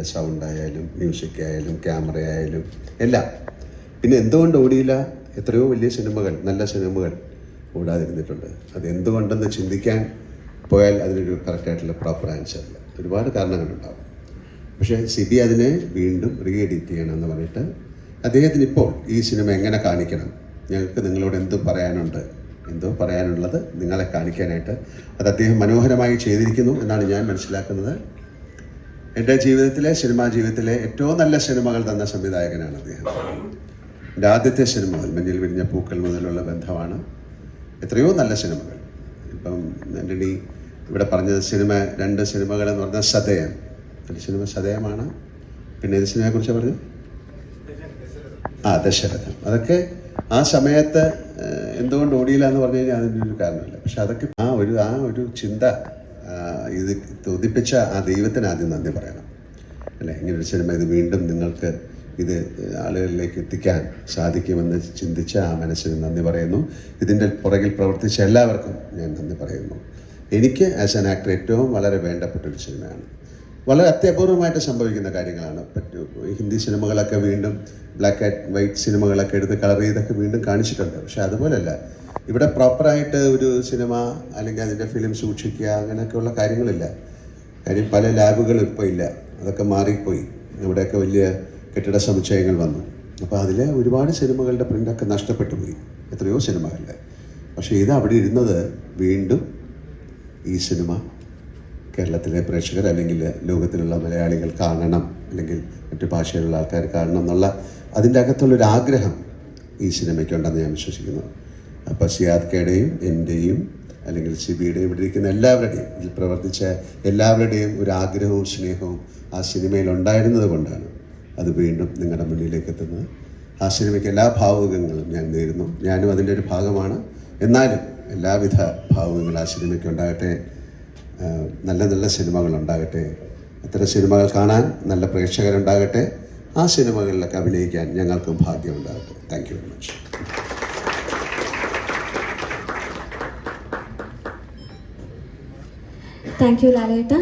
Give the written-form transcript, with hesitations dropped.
അതിൻ്റെ സൗണ്ടായാലും മ്യൂസിക് ആയാലും ക്യാമറ ആയാലും എല്ലാം. പിന്നെ എന്തുകൊണ്ട് ഓടിയില്ല? എത്രയോ വലിയ സിനിമകൾ, നല്ല സിനിമകൾ ഓടാതിരുന്നിട്ടുണ്ട്. അത് എന്തുകൊണ്ടെന്ന് ചിന്തിക്കാൻ പോയാൽ അതിനൊരു കറക്റ്റായിട്ടുള്ള പ്രോപ്പർ ആൻസർ ഇല്ല. ഒരുപാട് കാരണങ്ങളുണ്ടാവും. പക്ഷേ സിബി അതിനെ വീണ്ടും റീ എഡിറ്റ് ചെയ്യണമെന്ന് പറഞ്ഞിട്ട് അദ്ദേഹത്തിന് ഇപ്പോൾ ഈ സിനിമ എങ്ങനെ കാണിക്കണം, ഞങ്ങൾക്ക് നിങ്ങളോട് എന്തോ പറയാനുള്ളത് നിങ്ങളെ കാണിക്കാനായിട്ട് അത് അദ്ദേഹം മനോഹരമായി ചെയ്തിരിക്കുന്നു എന്നാണ് ഞാൻ മനസ്സിലാക്കുന്നത്. എൻ്റെ സിനിമാ ജീവിതത്തിലെ ഏറ്റവും നല്ല സിനിമകൾ തന്ന സംവിധായകനാണ് അദ്ദേഹം. എൻ്റെ ആദ്യത്തെ സിനിമകൾ മഞ്ഞിൽ വിരിഞ്ഞ പൂക്കൾ മുതലുള്ള ബന്ധമാണ്. എത്രയോ നല്ല സിനിമകൾ. ഇപ്പം ആൻ്റണി ഇവിടെ പറഞ്ഞത് രണ്ട് സിനിമകളെന്ന് പറഞ്ഞാൽ സതയം, ഒരു സിനിമ സതയമാണ്. പിന്നെ ഏത് സിനിമയെക്കുറിച്ച് പറഞ്ഞു? ദശരഥം. അതൊക്കെ ആ സമയത്ത് എന്തുകൊണ്ട് ഓടിയില്ല എന്ന് പറഞ്ഞു കഴിഞ്ഞാൽ അതിൻ്റെ ഒരു കാരണമില്ല. പക്ഷെ അതൊക്കെ ആ ഒരു ചിന്ത ഇത് ഉദിപ്പിച്ച ആ ദൈവത്തിന് ആദ്യം നന്ദി പറയണം, അല്ലേ? ഇങ്ങനൊരു സിനിമ ഇത് വീണ്ടും നിങ്ങൾക്ക് ഇത് ആളുകളിലേക്ക് എത്തിക്കാൻ സാധിക്കുമെന്ന് ചിന്തിച്ച ആ മനസ്സിന് നന്ദി പറയുന്നു. ഇതിൻ്റെ പുറകിൽ പ്രവർത്തിച്ച എല്ലാവർക്കും ഞാൻ നന്ദി പറയുന്നു. എനിക്ക് ആസ് ആൻ ആക്ടർ ഏറ്റവും വളരെ വേണ്ടപ്പെട്ടൊരു സിനിമയാണ്. വളരെ അത്യപൂർവമായിട്ട് സംഭവിക്കുന്ന കാര്യങ്ങളാണ്. ഹിന്ദി സിനിമകളൊക്കെ വീണ്ടും ബ്ലാക്ക് ആൻഡ് വൈറ്റ് സിനിമകളൊക്കെ എടുത്ത് കളർ ചെയ്തൊക്കെ വീണ്ടും കാണിച്ചിട്ടുണ്ട്. പക്ഷെ അതുപോലെയല്ല, ഇവിടെ പ്രോപ്പറായിട്ട് ഒരു സിനിമ അല്ലെങ്കിൽ അതിൻ്റെ ഫിലിം സൂക്ഷിക്കുക അങ്ങനെയൊക്കെയുള്ള കാര്യങ്ങളില്ല. കാര്യം പല ലാബുകളും ഇപ്പോൾ ഇല്ല, അതൊക്കെ മാറിപ്പോയി. ഇവിടെയൊക്കെ വലിയ കെട്ടിട സമുച്ചയങ്ങൾ വന്നു. അപ്പോൾ അതിൽ ഒരുപാട് സിനിമകളുടെ പ്രിൻ്റൊക്കെ നഷ്ടപ്പെട്ടു പോയി, എത്രയോ സിനിമകളുടെ. പക്ഷേ ഇത് അവിടെ ഇരുന്നത് വീണ്ടും ഈ സിനിമ കേരളത്തിലെ പ്രേക്ഷകർ അല്ലെങ്കിൽ ലോകത്തിലുള്ള മലയാളികൾ കാണണം, അല്ലെങ്കിൽ മറ്റു ഭാഷയിലുള്ള ആൾക്കാർ കാണണം എന്നുള്ള അതിൻ്റെ അകത്തുള്ളൊരു ആഗ്രഹം ഈ സിനിമയ്ക്കുണ്ടെന്ന് ഞാൻ വിശ്വസിക്കുന്നു. അപ്പോൾ സിയാദ് കെയുടെയും എൻ്റെയും അല്ലെങ്കിൽ സിബിയുടെയും ഇവിടെ ഇരിക്കുന്ന എല്ലാവരുടെയും, ഇതിൽ പ്രവർത്തിച്ച എല്ലാവരുടെയും ഒരു ആഗ്രഹവും സ്നേഹവും ആ സിനിമയിൽ ഉണ്ടായിരുന്നത് കൊണ്ടാണ് അത് വീണ്ടും നിങ്ങളുടെ മുന്നിലേക്ക് എത്തുന്നത്. ആ സിനിമയ്ക്ക് എല്ലാ ഭാവുകങ്ങളും ഞാൻ നേരുന്നു. ഞാനും അതിൻ്റെ ഒരു ഭാഗമാണ്. എന്നാലും എല്ലാവിധ ഭാവുകങ്ങളും ആ സിനിമയ്ക്ക് ഉണ്ടാകട്ടെ. നല്ല നല്ല സിനിമകൾ ഉണ്ടാകട്ടെ. അത്തരം സിനിമകൾ കാണാൻ നല്ല പ്രേക്ഷകരുണ്ടാകട്ടെ. ആ സിനിമകളിലൊക്കെ അഭിനയിക്കാൻ ഞങ്ങൾക്കും ഭാഗ്യം ഉണ്ടാകട്ടെ. Thank you very much. Thank you ലാലേട്ട.